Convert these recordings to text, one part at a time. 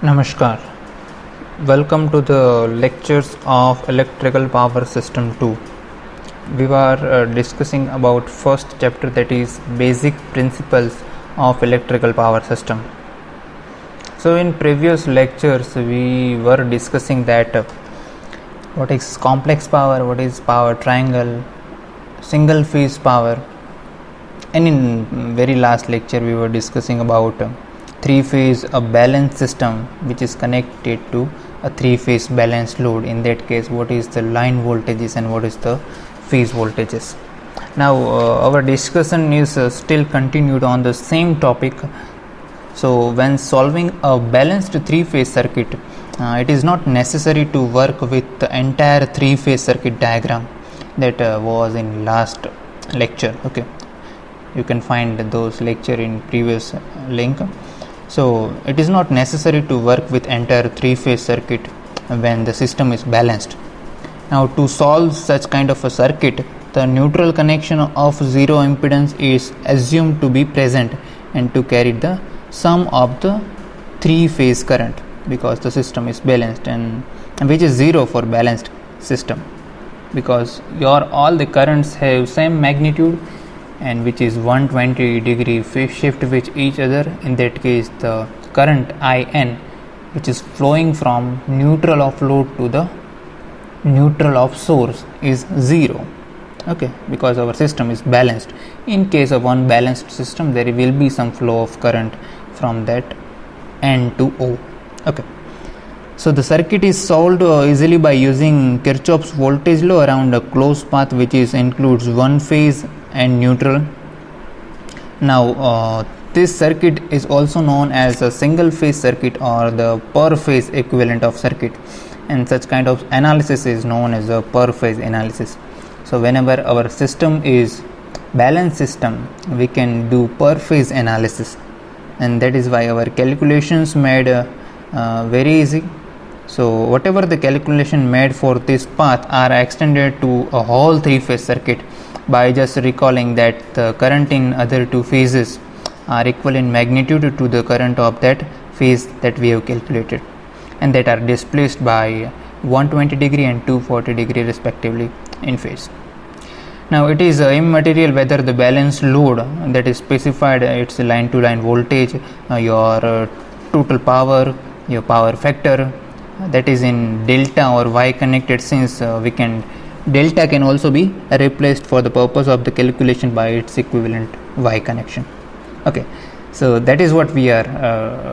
Namaskar. Welcome to the lectures of Electrical Power System 2. We were discussing about first chapter, that is basic principles of electrical power system. So in previous lectures we were discussing that what is complex power, what is power triangle, single phase power, and in very last lecture we were discussing about three phase a balanced system which is connected to a three phase balanced load. In that case, what is the line voltages and what is the phase voltages. Now our discussion is still continued on the same topic. So when solving a balanced three phase circuit, it is not necessary to work with the entire three phase circuit diagram that was in last lecture. Okay, you can find those lecture in previous link. So it is not necessary to work with entire three phase circuit when the system is balanced. Now to solve such kind of a circuit, the neutral connection of zero impedance is assumed to be present and to carry the sum of the three phase current, because the system is balanced, and which is zero for balanced system, because all the currents have same magnitude and which is 120 degree phase shift with each other. In that case, the current IN, which is flowing from neutral of load to the neutral of source, is zero. Okay, because our system is balanced. In case of unbalanced system, there will be some flow of current from that N to O. Okay, so the circuit is solved easily by using Kirchhoff's voltage law around a closed path which includes one phase and neutral. Now this circuit is also known as a single phase circuit or the per phase equivalent of circuit, and such kind of analysis is known as a per phase analysis. So whenever our system is balanced system, we can do per phase analysis, and that is why our calculations made very easy. So whatever the calculation made for this path are extended to a whole three phase circuit by just recalling that the current in other two phases are equal in magnitude to the current of that phase that we have calculated, and that are displaced by 120 degree and 240 degree respectively in phase. Now it is immaterial whether the balanced load that is specified, its line to line voltage, your total power, your power factor, that is in delta or Y connected, since delta can also be replaced for the purpose of the calculation by its equivalent Y connection. Okay, so that is what we are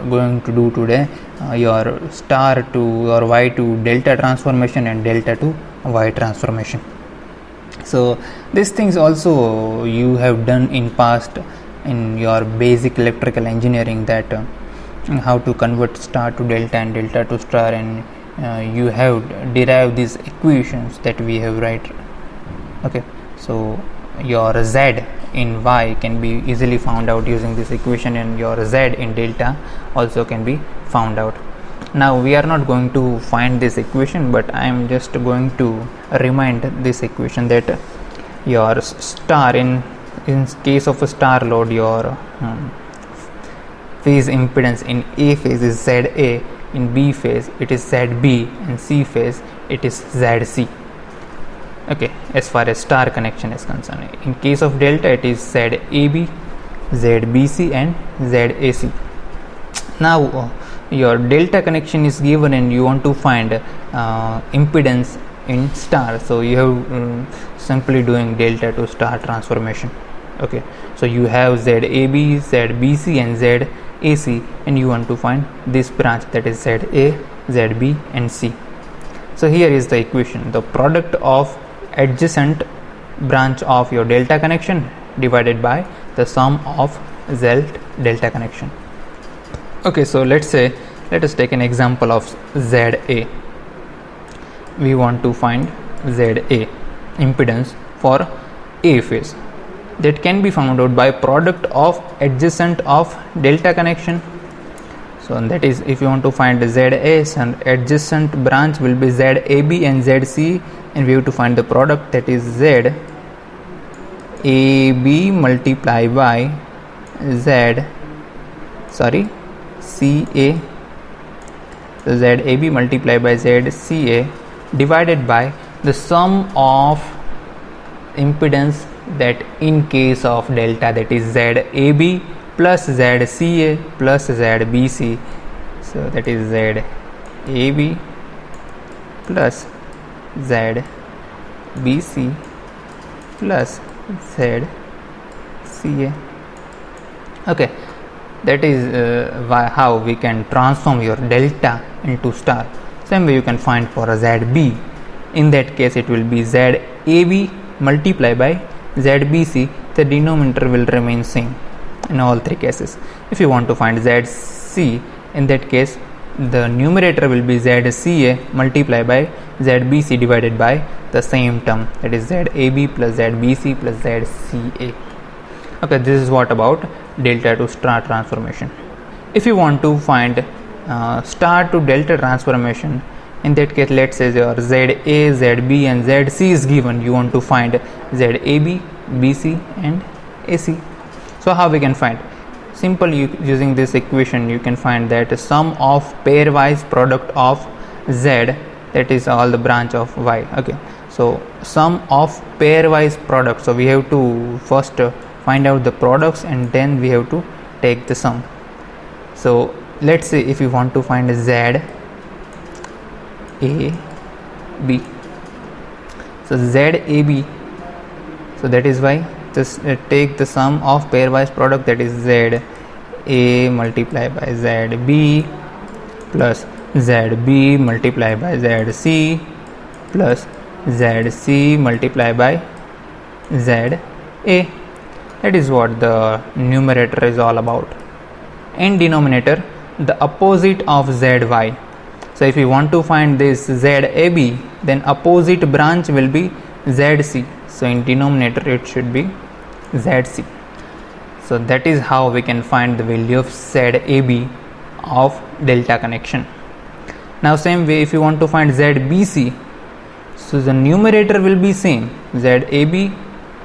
going to do today, your star to or Y to delta transformation and delta to Y transformation. So these things also you have done in past in your basic electrical engineering, that how to convert star to delta and delta to star, and you have derived these equations that we have write. Okay, so your Z in Y can be easily found out using this equation, and your Z in delta also can be found out. Now we are not going to find this equation, but I am just going to remind this equation that your star in case of a star load, your phase impedance in A phase is ZA, in B phase it is ZB, and C phase it is ZC. Okay, as far as star connection is concerned. In case of delta, it is ZAB, ZBC and ZAC. Now your delta connection is given and you want to find impedance in star, so you have simply doing delta to star transformation. Okay, so you have ZAB, ZBC and ZAC, and you want to find this branch, that is ZA, ZB and C. So here is the equation: the product of adjacent branch of your delta connection divided by the sum of Z delta connection. Okay, so let us take an example of ZA. We want to find ZA impedance for A phase, that can be found out by product of adjacent of delta connection. So that is, if you want to find ZA, and adjacent branch will be ZAB and ZC, and we have to find the product, that is ZAB multiplied by CA So ZAB multiplied by ZCA divided by the sum of impedance that in case of delta, that is ZAB plus ZCA plus ZBC. So that is ZAB plus ZBC plus ZCA. Okay, that is how we can transform your delta into star. Same way you can find for a ZB. In that case it will be ZAB multiplied by ZBC. The denominator will remain same in all three cases. If you want to find ZC, in that case the numerator will be ZCA multiplied by ZBC divided by the same term, that is ZAB plus ZBC plus ZCA. Okay, this is what about delta to star transformation. If you want to find star to delta transformation, in that case let's say your ZA, ZB and ZC is given. You want to find ZAB, BC and AC. So how we can find? Simple, using this equation you can find that sum of pairwise product of Z, that is all the branch of Y. Okay, so sum of pairwise product. So we have to first find out the products and then we have to take the sum. So let's say if you want to find ZAB, so ZAB, so that is why just take the sum of pairwise product, that is ZA multiplied by ZB plus ZB multiplied by ZC plus ZC multiplied by ZA. That is what the numerator is all about. In denominator, the opposite of ZY. So if you want to find this ZAB, then opposite branch will be ZC. So in denominator it should be ZC. So that is how we can find the value of ZAB of delta connection. Now same way if you want to find ZBC, so the numerator will be same, ZAB,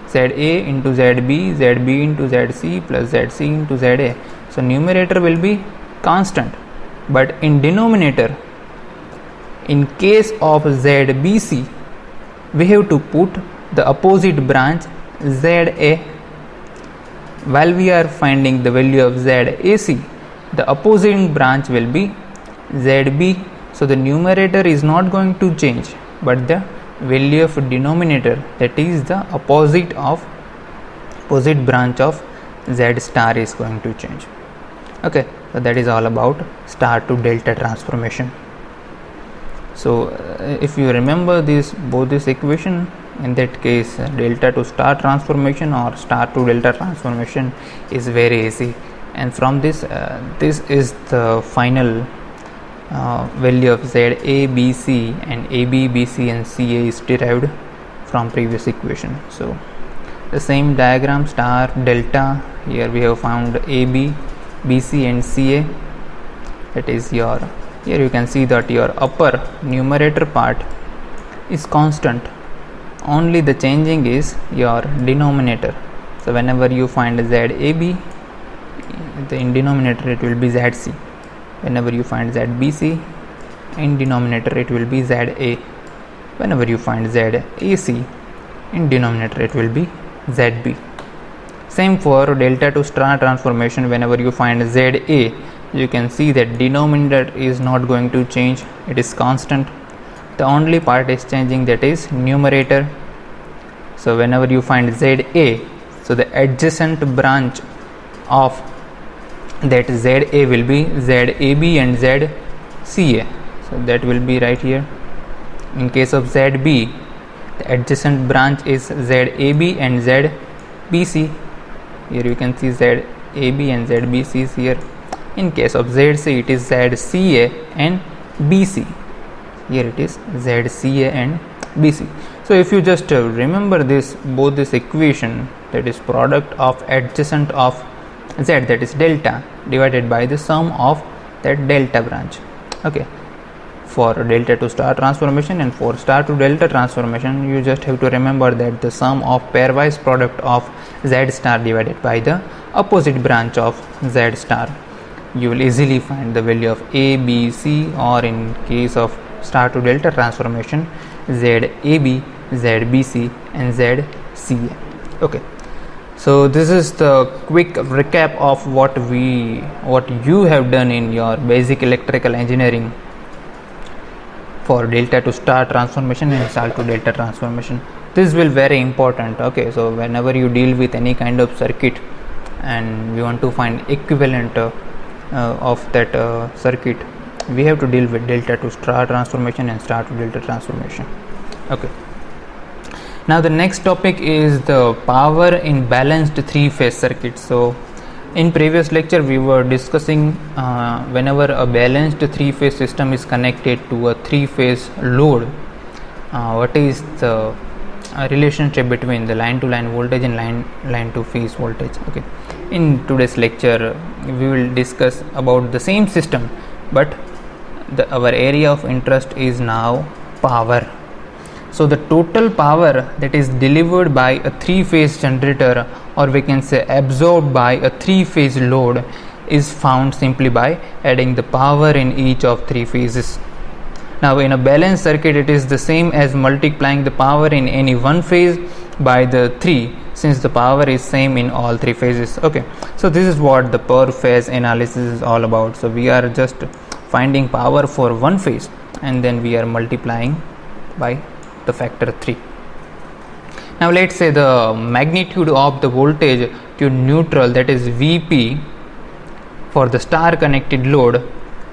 ZA into ZB, ZB into ZC plus ZC into ZA. So numerator will be constant, but in denominator, in case of ZBC, we have to put the opposite branch ZA. While we are finding the value of ZAC, the opposing branch will be ZB. So the numerator is not going to change, but the value of denominator, that is the opposite branch of Z star, is going to change. Okay, so that is all about star to delta transformation. So if you remember both this equation, in that case delta to star transformation or star to delta transformation is very easy, and from this this is the final value of ZA, BC and AB, BC and CA is derived from previous equation. So the same diagram, star delta, here we have found AB, BC and CA. That is your, here you can see that your upper numerator part is constant, only the changing is your denominator. So whenever you find ZAB, in denominator it will be ZC. Whenever you find ZBC, in denominator it will be ZA. Whenever you find ZAC, in denominator it will be ZB. Same for delta to star transformation. Whenever you find ZA, you can see that denominator is not going to change, it is constant. The only part is changing, that is numerator. So whenever you find ZA, so the adjacent branch of that ZA will be ZAB and ZCA. So that will be right here. In case of ZB, the adjacent branch is ZAB and ZBC. Here you can see ZAB and ZBC is here. In case of ZC, it is ZCA and BC. Here it is ZCA and BC. So if you just remember both this equation, that is product of adjacent of Z, that is delta, divided by the sum of that delta branch. Okay, for delta to star transformation and for star to delta transformation, you just have to remember that the sum of pairwise product of Z star divided by the opposite branch of Z star. you will easily find the value of A, B, C, or in case of star to delta transformation, ZAB, ZBC and ZCA. Okay, so this is the quick recap of what you have done in your basic electrical engineering for delta to star transformation and star to delta transformation. This will very important. Okay, so whenever you deal with any kind of circuit and we want to find equivalent of that circuit, we have to deal with delta to star transformation and star to delta transformation. Okay, now the next topic is the power in balanced three-phase circuit. So in previous lecture we were discussing whenever a balanced three-phase system is connected to a three-phase load, what is the relationship between the line to line voltage and line to phase voltage. Okay, in today's lecture we will discuss about the same system, but our area of interest is now power. So the total power that is delivered by a three-phase generator, or we can say absorbed by a three-phase load, is found simply by adding the power in each of three phases. Now in a balanced circuit it is the same as multiplying the power in any one phase by the 3, since the power is same in all three phases. Okay, so this is what the per phase analysis is all about. So we are just finding power for one phase and then we are multiplying by the factor 3. Now let's say the magnitude of the voltage to neutral, that is VP, for the star connected load.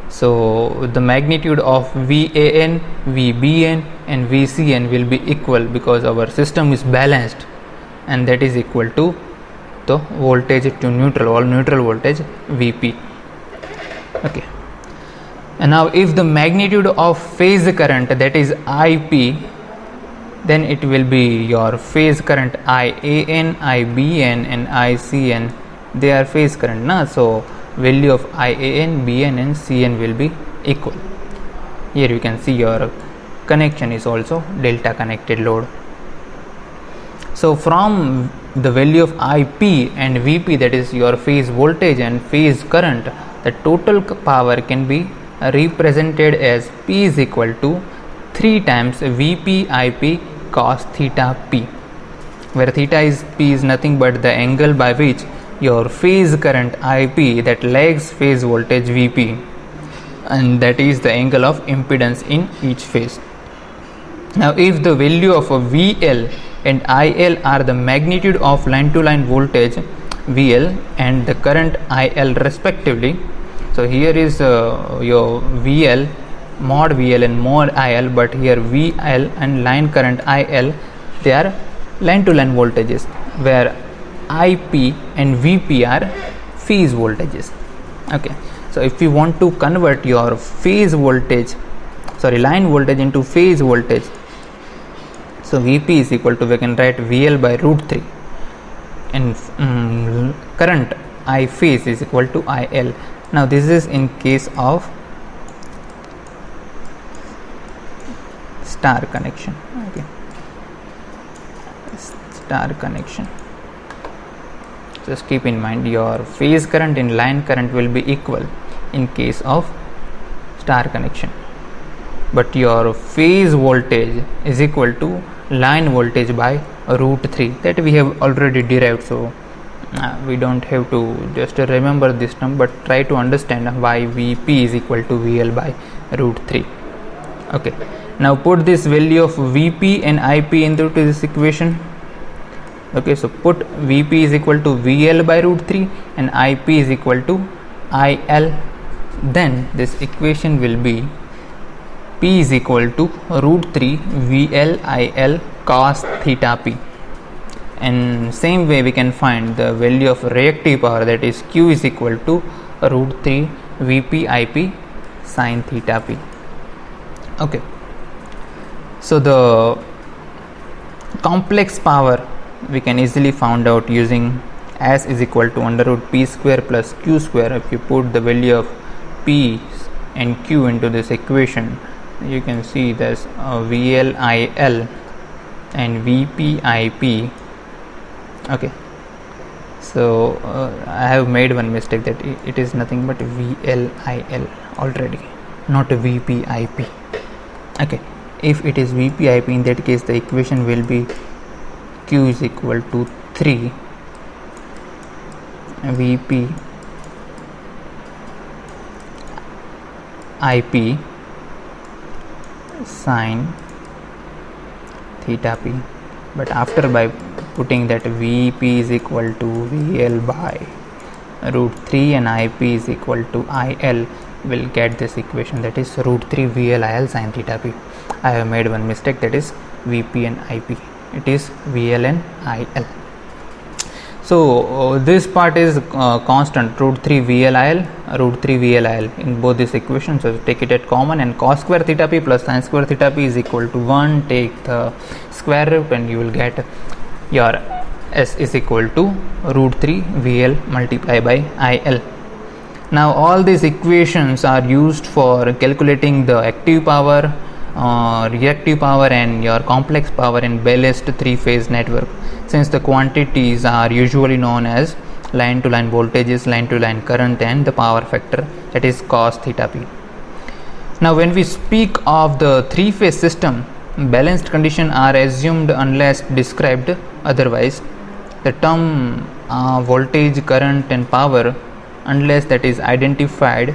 So the magnitude of VAN, VBN and VCN will be equal because our system is balanced, and that is equal to the voltage to neutral, all neutral voltage VP. Okay, and now if the magnitude of phase current, that is IP, then it will be your phase current IAN, IBN and ICN. They are phase current na, so value of IAN, BN and CN will be equal. Here you can see your connection is also delta connected load. So from the value of IP and VP, that is your phase voltage and phase current, the total power can be represented as P is equal to 3 times VP IP cos theta P, where theta is P is nothing but the angle by which your phase current IP that lags phase voltage VP, and that is the angle of impedance in each phase. Now if the value of a VL and IL are the magnitude of line to line voltage VL and the current IL respectively, so here is your VL, mod VL and mod IL, but here VL and line current IL, they are line to line voltages, where IP and VP are phase voltages. Okay, so if you want to convert your line voltage into phase voltage, so VP is equal to, we can write VL by root 3 and current I phase is equal to IL. Now this is in case of star connection. Okay, star connection. Just keep in mind your phase current and line current will be equal in case of star connection, but your phase voltage is equal to line voltage by root 3, that we have already derived, so we don't have to just remember this term, but try to understand why VP is equal to VL by root 3. Okay, now put this value of VP and IP into this equation. Okay, so put VP is equal to VL by root 3 and IP is equal to IL, then this equation will be P is equal to root 3 VL IL cos theta P. And same way we can find the value of reactive power, that is Q is equal to root 3 VP IP sin theta P. Okay, so the complex power we can easily found out using S is equal to under root P square plus Q square. If you put the value of P and Q into this equation, you can see there's VL IL and VP IP. Okay, So I have made one mistake, that it is nothing but VLIL already, not VPIP. Okay, if it is VPIP, in that case the equation will be Q is equal to 3 VP IP sine theta p. But after by putting that Vp is equal to VL by root 3 and Ip is equal to IL, will get this equation, that is root 3 VLIL sine theta p. I have made one mistake, that is Vp and Ip. It is VL and IL. So this part is constant, root 3 VLIL, root 3 VLIL in both these equations. So take it at common, and cos square theta p plus sin square theta p is equal to 1. Take the square root and you will get your S is equal to root 3 VL multiplied by IL. Now all these equations are used for calculating the active power, reactive power and your complex power in balanced three-phase network, since the quantities are usually known as line to line voltages, line to line current and the power factor, that is cos theta p. Now when we speak of the three-phase system, balanced conditions are assumed unless described otherwise. The term voltage, current and power, unless that is identified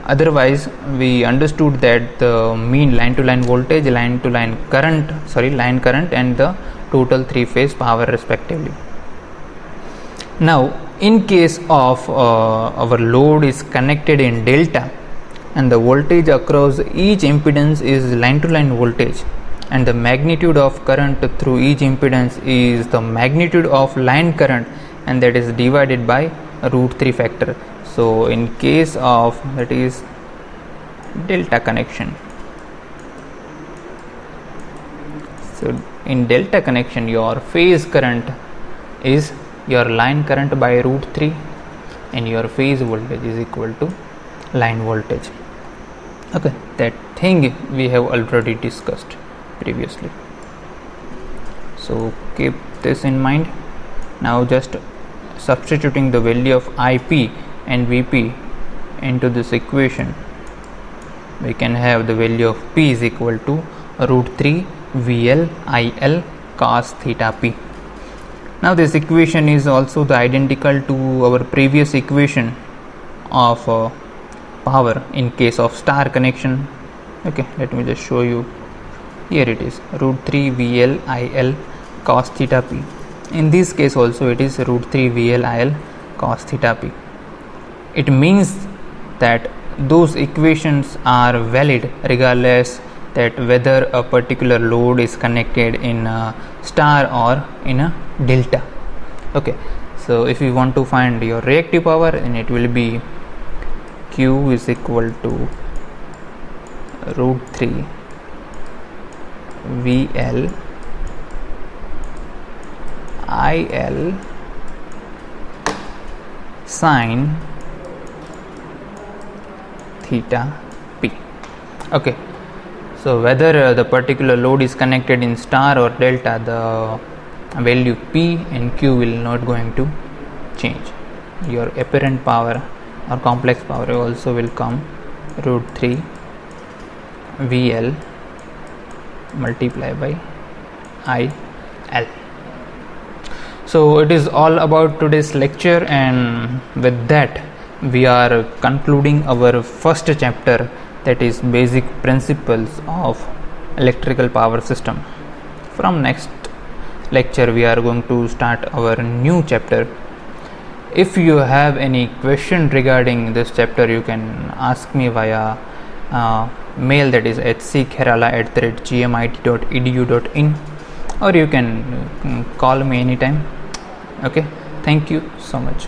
otherwise, we understood that the mean line to line voltage, line current and the total three-phase power respectively. Now in case of our load is connected in delta and the voltage across each impedance is line to line voltage, and the magnitude of current through each impedance is the magnitude of line current, and that is divided by root 3 factor. So in case of, that is delta connection, so in delta connection your phase current is your line current by root 3 and your phase voltage is equal to line voltage. Okay, that thing we have already discussed previously, so keep this in mind. Now just substituting the value of IP and Vp into this equation, we can have the value of P is equal to root 3 VL IL cos theta p. Now this equation is also the identical to our previous equation of power in case of star connection. Okay, let me just show you. Here it is, root 3 VL IL cos theta p. In this case also it is root 3 VL IL cos theta p. It means that those equations are valid regardless that whether a particular load is connected in a star or in a delta. Okay, so if you want to find your reactive power, then it will be Q is equal to root 3 VL IL sine theta p. Okay, so whether the particular load is connected in star or delta, the value P and Q will not going to change. Your apparent power or complex power also will come root 3 VL multiplied by IL. So it is all about today's lecture, and with that we are concluding our first chapter, that is basic principles of electrical power system. From next lecture we are going to start our new chapter. If you have any question regarding this chapter, you can ask me via mail, that is hckherala@gmit.edu.in, or you can call me anytime. Okay, thank you so much.